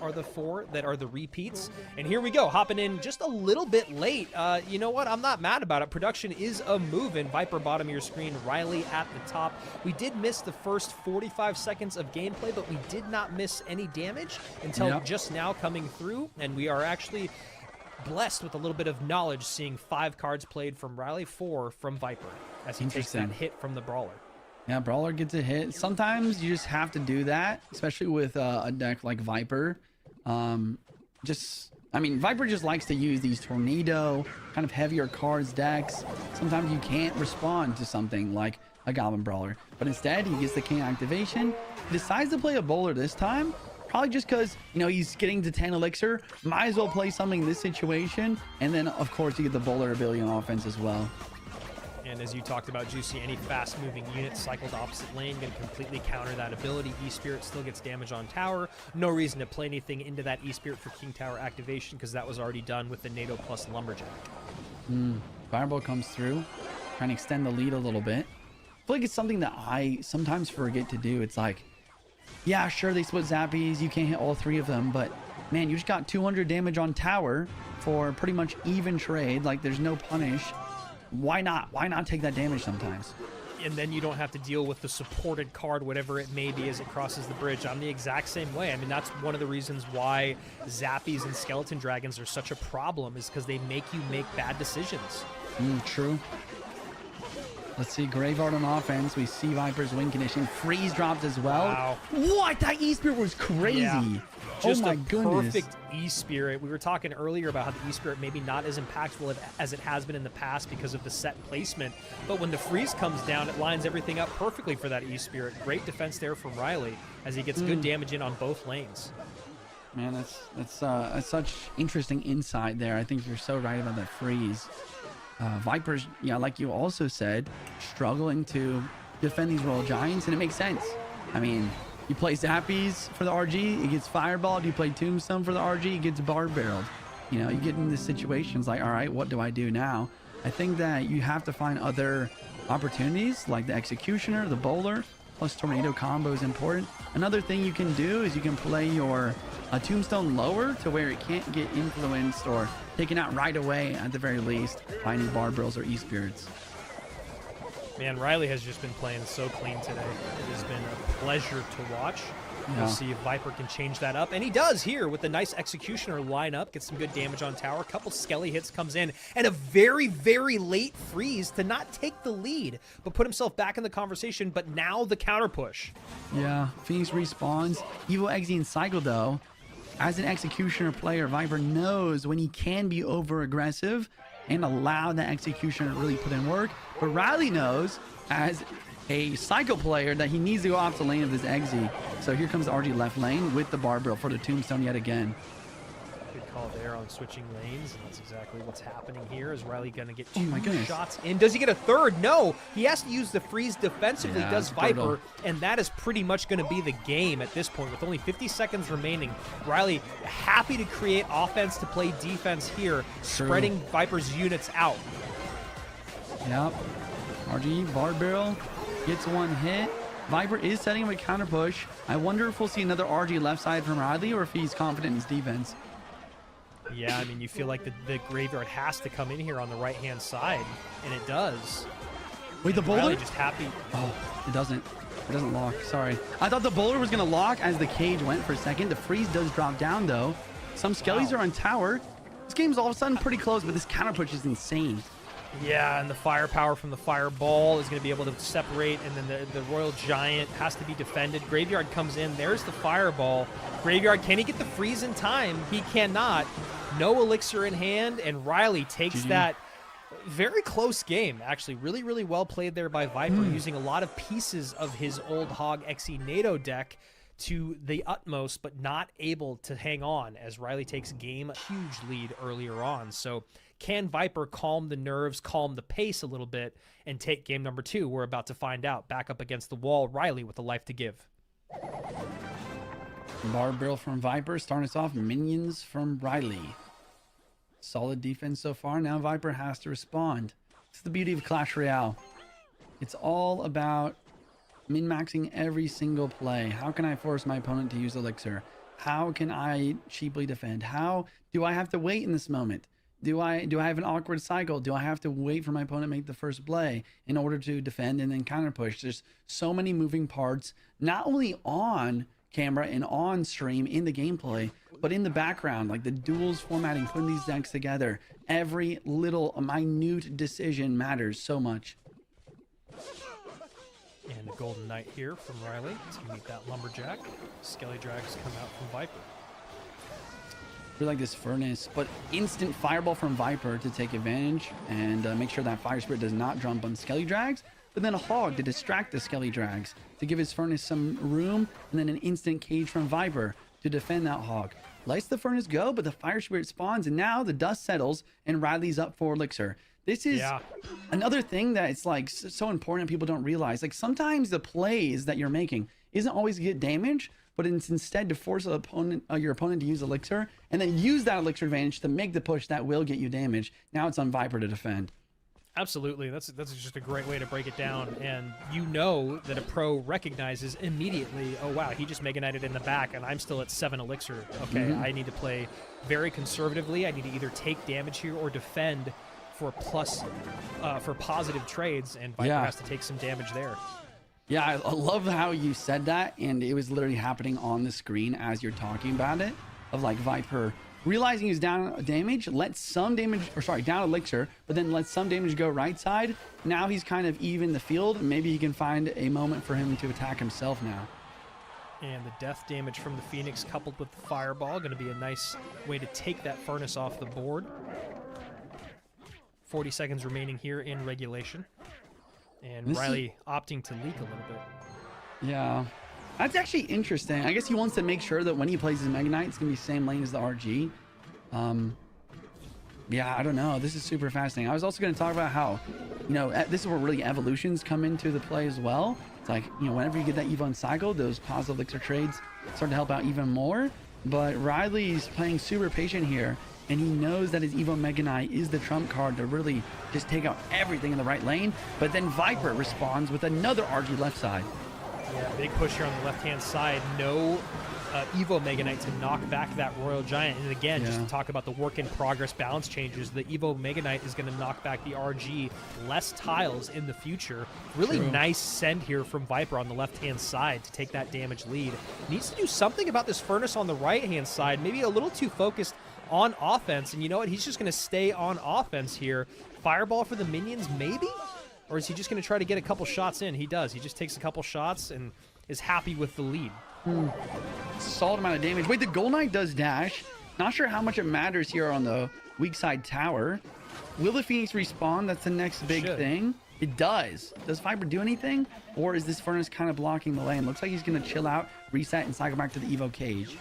are the 4 that are the repeats. And here we go, hopping in just a little bit late. You know what? I'm not mad about it. Production is a moving. VIIPER bottom of your screen, Ryley at the top. We did miss the first 45 seconds of gameplay, but we did not miss any damage until just now coming through. And we are actually blessed with a little bit of knowledge, seeing 5 cards played from Ryley, 4 from VIIPER, as he takes that hit from the Brawler. Yeah, Brawler gets a hit. Sometimes you just have to do that, especially with a deck like VIIPER. I mean, VIIPER just likes to use these tornado, kind of heavier cards decks. Sometimes you can't respond to something like a Goblin Brawler, but instead he gets the King activation. He decides to play a Bowler this time, probably just because, you know, he's getting to 10 Elixir. Might as well play something in this situation. And then, of course, you get the Bowler ability on offense as well. And as you talked about, Juicy, any fast-moving unit cycled opposite lane can completely counter that ability. E-Spirit still gets damage on tower. No reason to play anything into that E-Spirit for King Tower activation, because that was already done with the NATO plus Lumberjack. Fireball comes through, trying to extend the lead a little bit. I feel like it's something that I sometimes forget to do. It's like, yeah, sure, they split Zappies. You can't hit all 3 of them, but man, you just got 200 damage on tower for pretty much even trade. Like, there's no punish. Why not? Why not take that damage sometimes? And then you don't have to deal with the supported card, whatever it may be, as it crosses the bridge. I'm the exact same way. I mean, that's one of the reasons why Zappies and Skeleton Dragons are such a problem, is because they make you make bad decisions. True. Let's see, Graveyard on offense. We see VIIPER's win condition. Freeze dropped as well. Wow. What? That E-Spirit was crazy. Yeah. Just oh my a goodness. Perfect E-Spirit. We were talking earlier about how the E-Spirit maybe not as impactful as it has been in the past because of the set placement. But when the freeze comes down, it lines everything up perfectly for that E-Spirit. Great defense there from Ryley as he gets good damage in on both lanes. Man, that's such interesting insight there. I think you're so right about that freeze. VIIPER's, yeah, like you also said, struggling to defend these Royal Giants, and it makes sense. I mean, you play Zappies for the RG, it gets Fireballed. You play Tombstone for the RG, it gets Barb Barreled. You know, you get in these situations like, all right, what do I do now? I think that you have to find other opportunities like the Executioner, the Bowler, plus Tornado combo is important. Another thing you can do is you can play your Tombstone lower to where it can't get influenced or taken out right away, at the very least, by any Barb Barrels or E-Spirits. Man, Ryley has just been playing so clean today. It has been a pleasure to watch. We'll see if VIIPER can change that up. And he does here with a nice Executioner lineup. Gets some good damage on tower. A couple Skelly hits comes in. And a very, very late freeze to not take the lead, but put himself back in the conversation. But now the counter push. Yeah, Phoenix respawns. Evil Exy and Cycle, though. As an Executioner player, VIIPER knows when he can be over-aggressive and allow that Executioner to really put in work. But Ryley knows, as a Psycho player, that he needs to go off the lane of this Exy. So here comes the RG left lane with the Barb Barrel for the Tombstone yet again. Good call there on switching lanes, and that's exactly what's happening here. Is Ryley going to get 2 shots in? Does he get a third? No, he has to use the freeze defensively, does VIIPER, and that is pretty much going to be the game at this point with only 50 seconds remaining. Ryley happy to create offense to play defense here, spreading VIIPER's units out. Yep. RG, Barb Barrel, gets 1 hit. VIIPER is setting up a counter push. I wonder if we'll see another RG left side from Ryley or if he's confident in his defense. Yeah, I mean, you feel like the Graveyard has to come in here on the right-hand side, and it does. Wait, the Bowler? Just happy. Oh, it doesn't. It doesn't lock. Sorry. I thought the Bowler was going to lock as the cage went for a second. The freeze does drop down, though. Some Skellies are on tower. This game's all of a sudden pretty close, but this counter push is insane. Yeah, and the firepower from the Fireball is going to be able to separate, and then the Royal Giant has to be defended. Graveyard comes in. There's the Fireball. Graveyard, can he get the freeze in time? He cannot. No Elixir in hand, and Ryley takes that very close game, actually. Really, really well played there by VIIPER, using a lot of pieces of his old Hog Xe NATO deck to the utmost, but not able to hang on as Ryley takes game. Huge lead earlier on. So can VIIPER calm the nerves, calm the pace a little bit, and take game number 2? We're about to find out. Back up against the wall, Ryley with a life to give. Barb Barrel from VIIPER, starting us off. Minions from Ryley. Solid defense so far. Now VIIPER has to respond. It's the beauty of Clash Royale. It's all about min-maxing every single play. How can I force my opponent to use Elixir? How can I cheaply defend? How do I have to wait in this moment? Do I have an awkward cycle? Do I have to wait for my opponent to make the first play in order to defend and then counter push? There's so many moving parts, not only on camera and on stream in the gameplay, but in the background, like the duels formatting, putting these decks together. Every little minute decision matters so much. And a Golden Knight here from Ryley to meet that Lumberjack. Skelly Drags come out from VIIPER. I like this Furnace, but instant Fireball from VIIPER to take advantage and make sure that Fire Spirit does not jump on Skelly Drags, but then a Hog to distract the Skelly Drags to give his Furnace some room, and then an instant Cage from VIIPER to defend that Hog. Lets the Furnace go, but the Fire Spirit spawns, and now the dust settles, and Ryley's up for Elixir. This is another thing that it's like so important people don't realize. Like sometimes the plays that you're making isn't always to get damage, but it's instead to force your opponent to use Elixir and then use that Elixir advantage to make the push that will get you damage. Now it's on VIIPER to defend. Absolutely. That's just a great way to break it down. And you know that a pro recognizes immediately, oh, wow, he just Mega Knighted in the back, and I'm still at 7 Elixir. Okay, I need to play very conservatively. I need to either take damage here or defend for positive trades, and VIIPER has to take some damage there. Yeah, I love how you said that, and it was literally happening on the screen as you're talking about it, of like VIIPER realizing he's down damage, let some damage, or sorry, down Elixir, but then let some damage go right side. Now he's kind of even the field. Maybe he can find a moment for him to attack himself now. And the death damage from the Phoenix coupled with the Fireball, going to be a nice way to take that Furnace off the board. 40 seconds remaining here in regulation. And Ryley opting to leak a little bit. Yeah. That's actually interesting. I guess he wants to make sure that when he plays his Mega Knight, it's going to be same lane as the RG. Yeah, I don't know. This is super fascinating. I was also going to talk about how, you know, this is where really evolutions come into the play as well. It's like, you know, whenever you get that Evo and cycle, those positive Elixir trades start to help out even more. But Ryley's playing super patient here, and he knows that his Evo Mega Knight is the trump card to really just take out everything in the right lane. But then VIIPER responds with another RG left side. Yeah, big push here on the left-hand side. No Evo Mega Knight to knock back that Royal Giant. And again, just to talk about the work-in-progress balance changes, the Evo Mega Knight is going to knock back the RG, less tiles in the future. Really nice send here from VIIPER on the left-hand side to take that damage lead. Needs to do something about this Furnace on the right-hand side. Maybe a little too focused on offense. And you know what? He's just going to stay on offense here. Fireball for the minions, maybe? Or is he just going to try to get a couple shots in? He does. He just takes a couple shots and is happy with the lead. Solid amount of damage. Wait, the Gold Knight does dash. Not sure how much it matters here on the weak side tower. Will the Phoenix respawn? That's the next big thing. It does. Does VIIPER do anything? Or is this Furnace kind of blocking the lane? Looks like he's going to chill out, reset, and cycle back to the Evo Cage.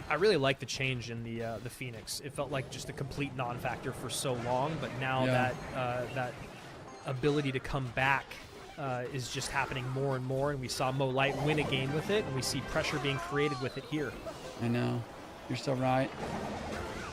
I really like the change in the Phoenix. It felt like just a complete non-factor for so long, but now that ability to come back is just happening more and more, and we saw Mo Light win a game with it, and we see pressure being created with it here. I know. You're so right.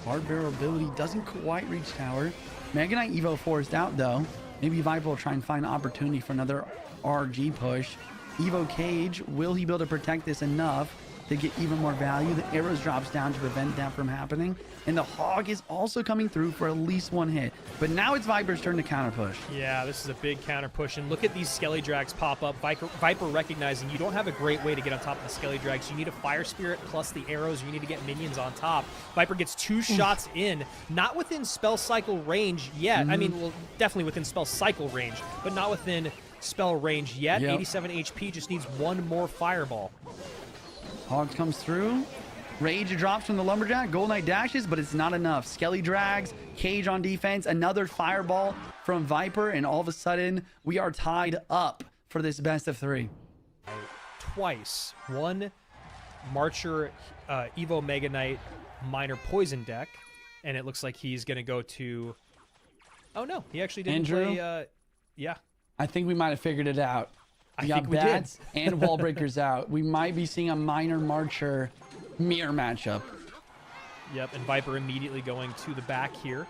Hard barrel ability doesn't quite reach tower. Mega Knight Evo forced out, though. Maybe VIIPER will try and find an opportunity for another RG push. Evo Cage, will he be able to protect this enough to get even more value? The arrows drops down to prevent that from happening, and the Hog is also coming through for at least one hit. But now it's VIIPER's turn to counter push. Yeah, this is a big counter push, and look at these Skelly Drags pop up. VIIPER recognizing you don't have a great way to get on top of the Skelly Drags. You need a Fire Spirit plus the arrows. You need to get minions on top. VIIPER gets 2 shots in, not within spell cycle range yet. I mean, well, definitely within spell cycle range, but not within spell range yet. 87 HP, just needs 1 more Fireball. Hog comes through. Rage drops from the Lumberjack. Gold Knight dashes, but it's not enough. Skelly Drags, Cage on defense, another Fireball from VIIPER, and all of a sudden, we are tied up for this best of 3. Twice. One Marcher Evo Mega Knight minor poison deck, and it looks like he's going to go to... Oh, no. He actually didn't play... Yeah. I think we might have figured it out. I think we did. And wall breakers out. We might be seeing a minor Marcher mirror matchup. Yep, and VIIPER immediately going to the back here.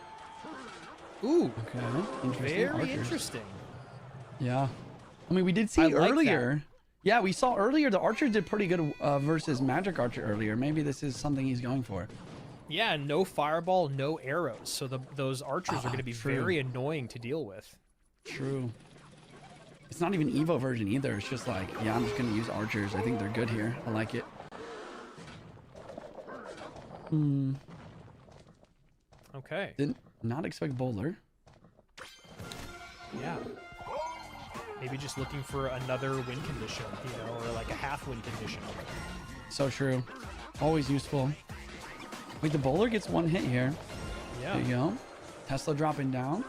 Ooh, okay, interesting. Very interesting. Yeah, I mean, we did see earlier. Yeah, we saw earlier the Archer did pretty good versus Magic Archer earlier. Maybe this is something he's going for. Yeah, no fireball, no arrows. So those archers are going to be very annoying to deal with. True. It's not even Evo version either. It's just like, yeah, I'm just going to use archers. I think they're good here. I like it. Okay. Did not expect bowler. Yeah. Maybe just looking for another win condition, you know, or like a half win condition. So true. Always useful. Wait, the bowler gets one hit here. Yeah. There you go. Tesla dropping down.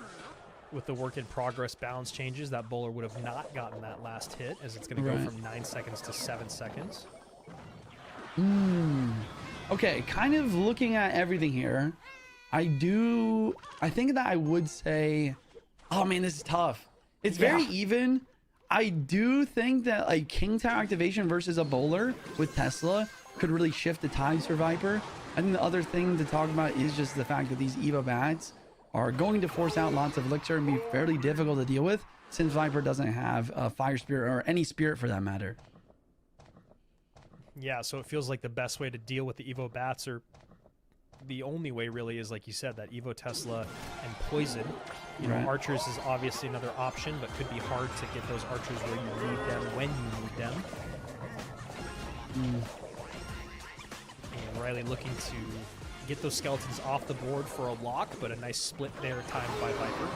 With the work in progress balance changes, that bowler would have not gotten that last hit, as it's going to go from 9 seconds to 7 seconds. Okay, kind of looking at everything here. I think that I would say, oh man, this is tough. It's very even. I do think that like King Tower activation versus a bowler with Tesla could really shift the tides for VIPER. I think the other thing to talk about is just the fact that these Evo bats are going to force out lots of elixir and be fairly difficult to deal with since VIPER doesn't have a fire spirit or any spirit for that matter. Yeah, so it feels like the best way to deal with the Evo bats, or the only way really, is like you said, that Evo Tesla and poison. You know, archers is obviously another option, but could be hard to get those archers where you need them when you need them. And Ryley looking to get those skeletons off the board for a lock, but a nice split there timed by VIPER.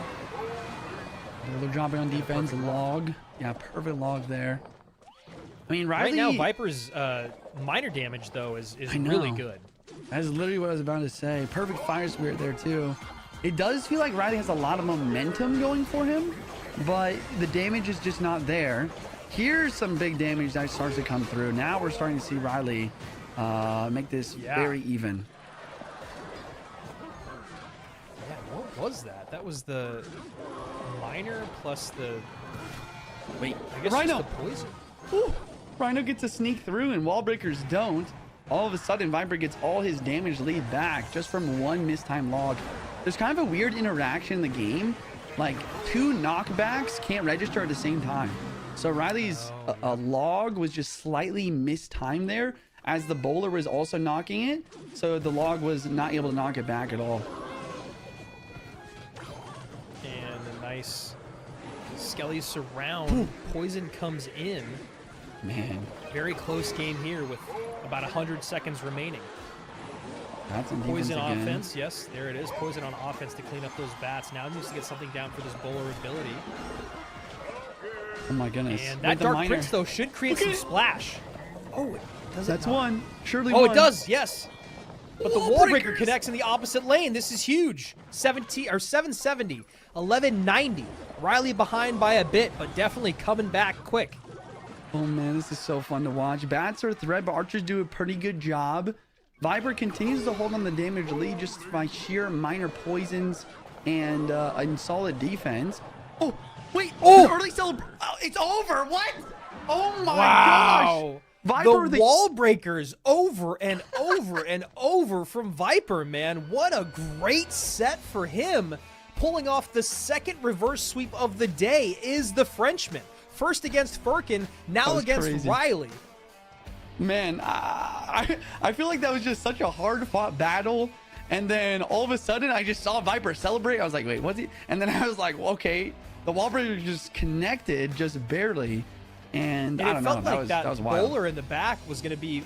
They're dropping on defense, log. Yeah, perfect log there. I mean, Ryley... Right now, VIPER's minor damage, though, is really good. That's literally what I was about to say. Perfect fire spirit there, too. It does feel like Ryley has a lot of momentum going for him, but the damage is just not there. Here's some big damage that starts to come through. Now we're starting to see Ryley make this very even. Yeah, what was that? That was the minor plus the... Wait, I guess Rhino! The poison. Ooh, Rhino gets to sneak through and wall breakers don't. All of a sudden, VIPER gets all his damage lead back just from one mistimed log. There's kind of a weird interaction in the game. Like, 2 knockbacks can't register at the same time. So Ryley's log was just slightly mistimed there, as the bowler was also knocking it. So the log was not able to knock it back at all. And a nice Skelly surround. Poison comes in. Man. Very close game here with about 100 seconds remaining. That's on Poison again. offense, yes, there it is. Poison on offense to clean up those bats. Now he needs to get something down for this bowler ability. Oh my goodness. And that Dark Prince, though, should create some splash. Oh, it does. That's one. Surely one. One. It does, yes. But the wall breaker connects in the opposite lane. This is huge. 770, 1190. Ryley behind by a bit, but definitely coming back quick. Oh man, this is so fun to watch. Bats are a threat, but archers do a pretty good job. VIPER continues to hold on the damage lead just by sheer minor poisons and solid defense. Oh, wait. Oh, early celebration. Oh, it's over. What? Oh my gosh. VIPER, the wall breakers over and over and over from VIPER, man. What a great set for him. Pulling off the second reverse sweep of the day is the Frenchman. First against Firkin, now against Ryley. Man, I feel like that was just such a hard-fought battle. And then all of a sudden, I just saw VIPER celebrate. I was like, wait, what's he? And then I was like, well, okay, the wall breaker just connected just barely. And I don't know. It felt like that was wild. bowler in the back was going to be